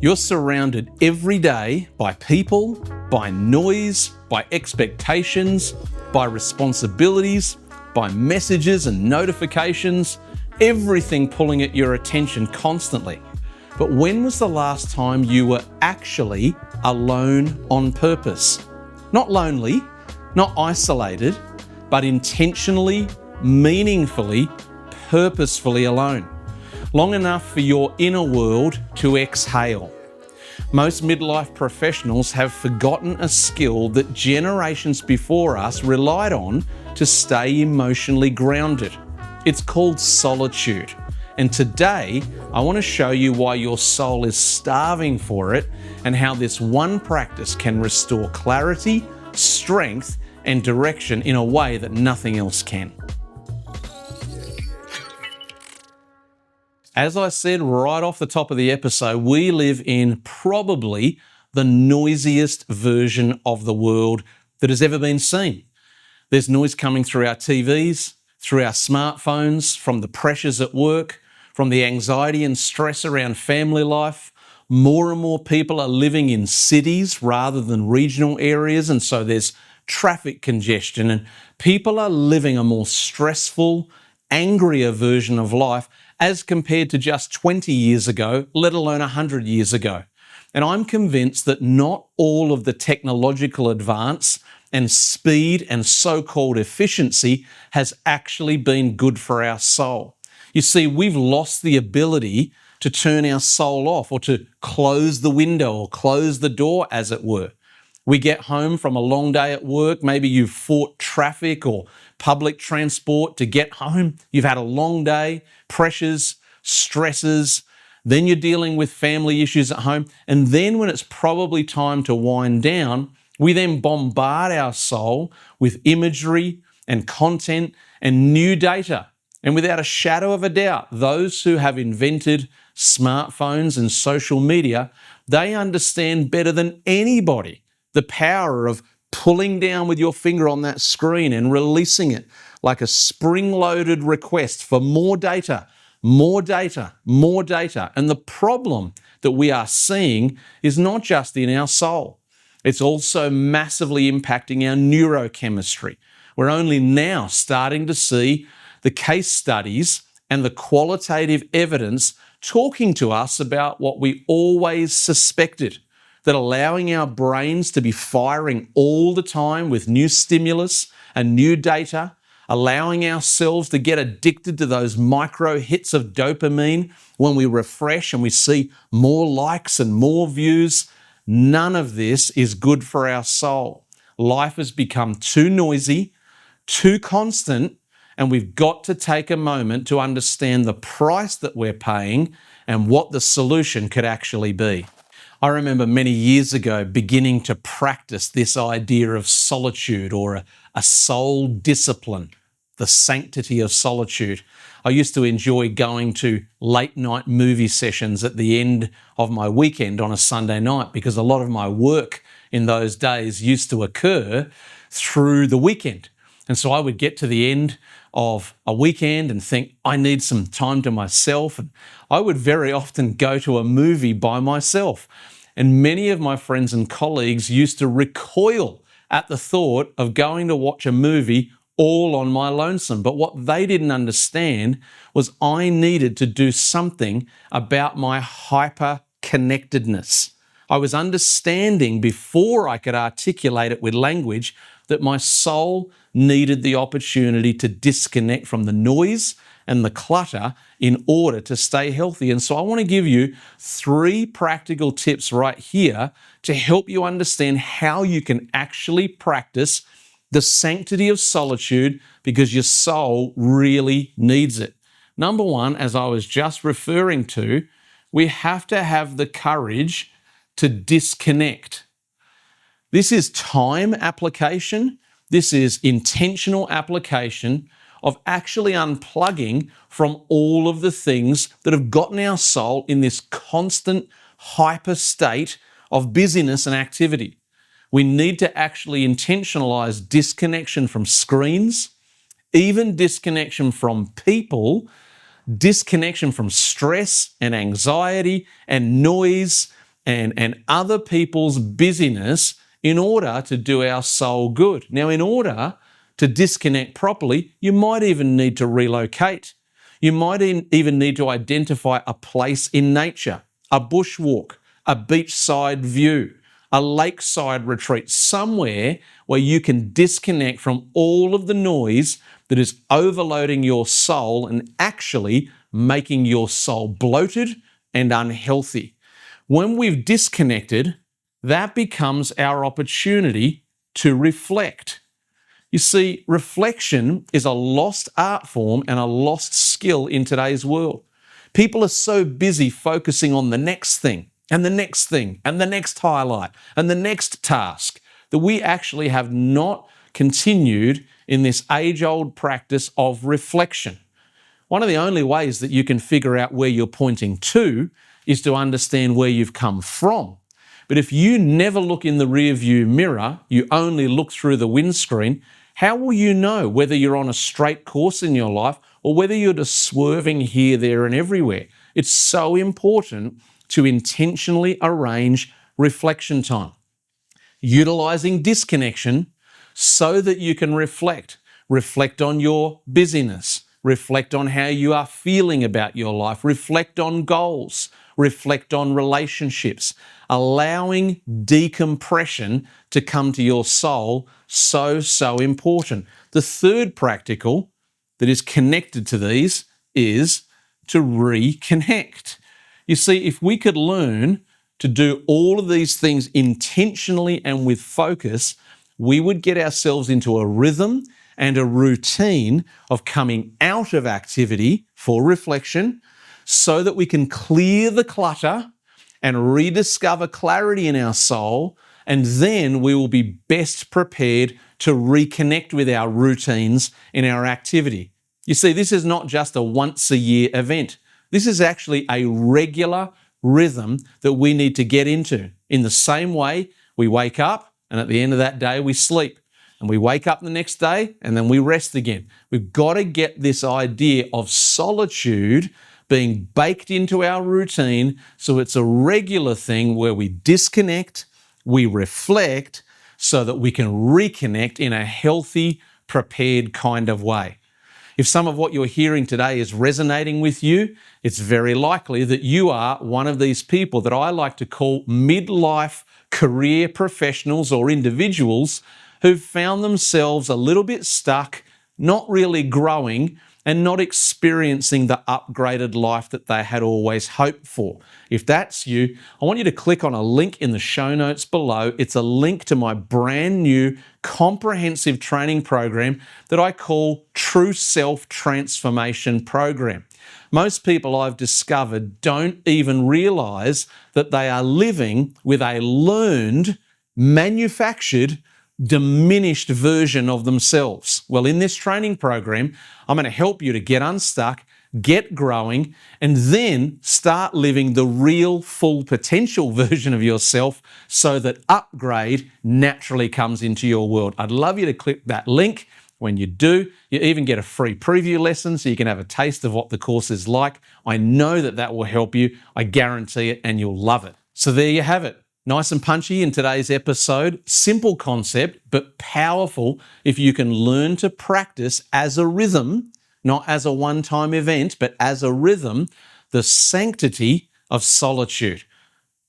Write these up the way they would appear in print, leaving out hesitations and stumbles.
You're surrounded every day by people, by noise, by expectations, by responsibilities, by messages and notifications, everything pulling at your attention constantly. But when was the last time you were actually alone on purpose? Not lonely, not isolated, but intentionally, meaningfully, purposefully alone. Long enough for your inner world to exhale. Most midlife professionals have forgotten a skill that generations before us relied on to stay emotionally grounded. It's called solitude. And today, I want to show you why your soul is starving for it and how this one practice can restore clarity, strength, and direction in a way that nothing else can. As I said right off the top of the episode, we live in probably the noisiest version of the world that has ever been seen. There's noise coming through our TVs, through our smartphones, from the pressures at work, from the anxiety and stress around family life. More and more people are living in cities rather than regional areas, and so there's traffic congestion, and people are living a more stressful, angrier version of life as compared to just 20 years ago, let alone 100 years ago. And I'm convinced that not all of the technological advance and speed and so-called efficiency has actually been good for our soul. You see, we've lost the ability to turn our soul off or to close the window or close the door, as it were. We get home from a long day at work. Maybe you've fought traffic or public transport to get home. You've had a long day, pressures, stresses. Then you're dealing with family issues at home. And then when it's probably time to wind down, we then bombard our soul with imagery and content and new data. And without a shadow of a doubt, those who have invented smartphones and social media, they understand better than anybody the power of pulling down with your finger on that screen and releasing it like a spring-loaded request for more data, more data, more data. And the problem that we are seeing is not just in our soul. It's also massively impacting our neurochemistry. We're only now starting to see the case studies and the qualitative evidence talking to us about what we always suspected, that allowing our brains to be firing all the time with new stimulus and new data, allowing ourselves to get addicted to those micro hits of dopamine when we refresh and we see more likes and more views, none of this is good for our soul. Life has become too noisy, too constant, and we've got to take a moment to understand the price that we're paying and what the solution could actually be. I remember many years ago beginning to practice this idea of solitude or a soul discipline, the sanctity of solitude. I used to enjoy going to late night movie sessions at the end of my weekend on a Sunday night because a lot of my work in those days used to occur through the weekend. And so I would get to the end of a weekend and think, I need some time to myself. And I would very often go to a movie by myself. And many of my friends and colleagues used to recoil at the thought of going to watch a movie all on my lonesome. But what they didn't understand was I needed to do something about my hyper-connectedness. I was understanding before I could articulate it with language that my soul needed the opportunity to disconnect from the noise and the clutter in order to stay healthy. And so I want to give you 3 practical tips right here to help you understand how you can actually practice the sanctity of solitude because your soul really needs it. Number 1, as I was just referring to, we have to have the courage to disconnect. This is time application. This is intentional application of actually unplugging from all of the things that have gotten our soul in this constant hyper state of busyness and activity. We need to actually intentionalize disconnection from screens, even disconnection from people, disconnection from stress and anxiety and noise and other people's busyness in order to do our soul good. Now, in order to disconnect properly, you might even need to relocate. You might even need to identify a place in nature, a bushwalk, a beachside view, a lakeside retreat, somewhere where you can disconnect from all of the noise that is overloading your soul and actually making your soul bloated and unhealthy. When we've disconnected, that becomes our opportunity to reflect. You see, reflection is a lost art form and a lost skill in today's world. People are so busy focusing on the next thing and the next thing and the next highlight and the next task that we actually have not continued in this age-old practice of reflection. One of the only ways that you can figure out where you're pointing to is to understand where you've come from. But if you never look in the rearview mirror, you only look through the windscreen, how will you know whether you're on a straight course in your life or whether you're just swerving here, there, and everywhere? It's so important to intentionally arrange reflection time, utilizing disconnection so that you can reflect. Reflect on your busyness. Reflect on how you are feeling about your life. Reflect on goals. Reflect on relationships. Allowing decompression to come to your soul, so important. The third practical that is connected to these is to reconnect. You see, if we could learn to do all of these things intentionally and with focus, we would get ourselves into a rhythm and a routine of coming out of activity for reflection so that we can clear the clutter and rediscover clarity in our soul, and then we will be best prepared to reconnect with our routines in our activity. You see, this is not just a once-a-year event. This is actually a regular rhythm that we need to get into. In the same way, we wake up and at the end of that day we sleep. And we wake up the next day and then we rest again. We've got to get this idea of solitude being baked into our routine so it's a regular thing where we disconnect, we reflect, so that we can reconnect in a healthy, prepared kind of way. If some of what you're hearing today is resonating with you, it's very likely that you are one of these people that I like to call midlife career professionals or individuals who've found themselves a little bit stuck, not really growing, and not experiencing the upgraded life that they had always hoped for. If that's you, I want you to click on a link in the show notes below. It's a link to my brand new comprehensive training program that I call True Self Transformation Program. Most people I've discovered don't even realize that they are living with a learned, manufactured, diminished version of themselves. Well, in this training program, I'm going to help you to get unstuck, get growing, and then start living the real full potential version of yourself so that upgrade naturally comes into your world. I'd love you to click that link. When you do, you even get a free preview lesson so you can have a taste of what the course is like. I know that that will help you. I guarantee it, and you'll love it. So there you have it. Nice and punchy in today's episode. Simple concept, but powerful if you can learn to practice as a rhythm, not as a one-time event, but as a rhythm, the sanctity of solitude.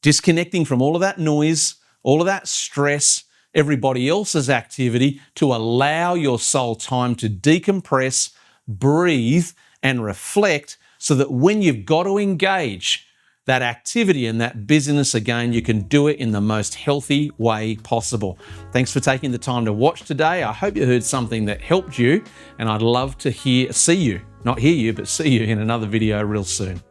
Disconnecting from all of that noise, all of that stress, everybody else's activity, to allow your soul time to decompress, breathe, and reflect so that when you've got to engage that activity and that busyness again, you can do it in the most healthy way possible. Thanks for taking the time to watch today. I hope you heard something that helped you, and I'd love to see you in another video real soon.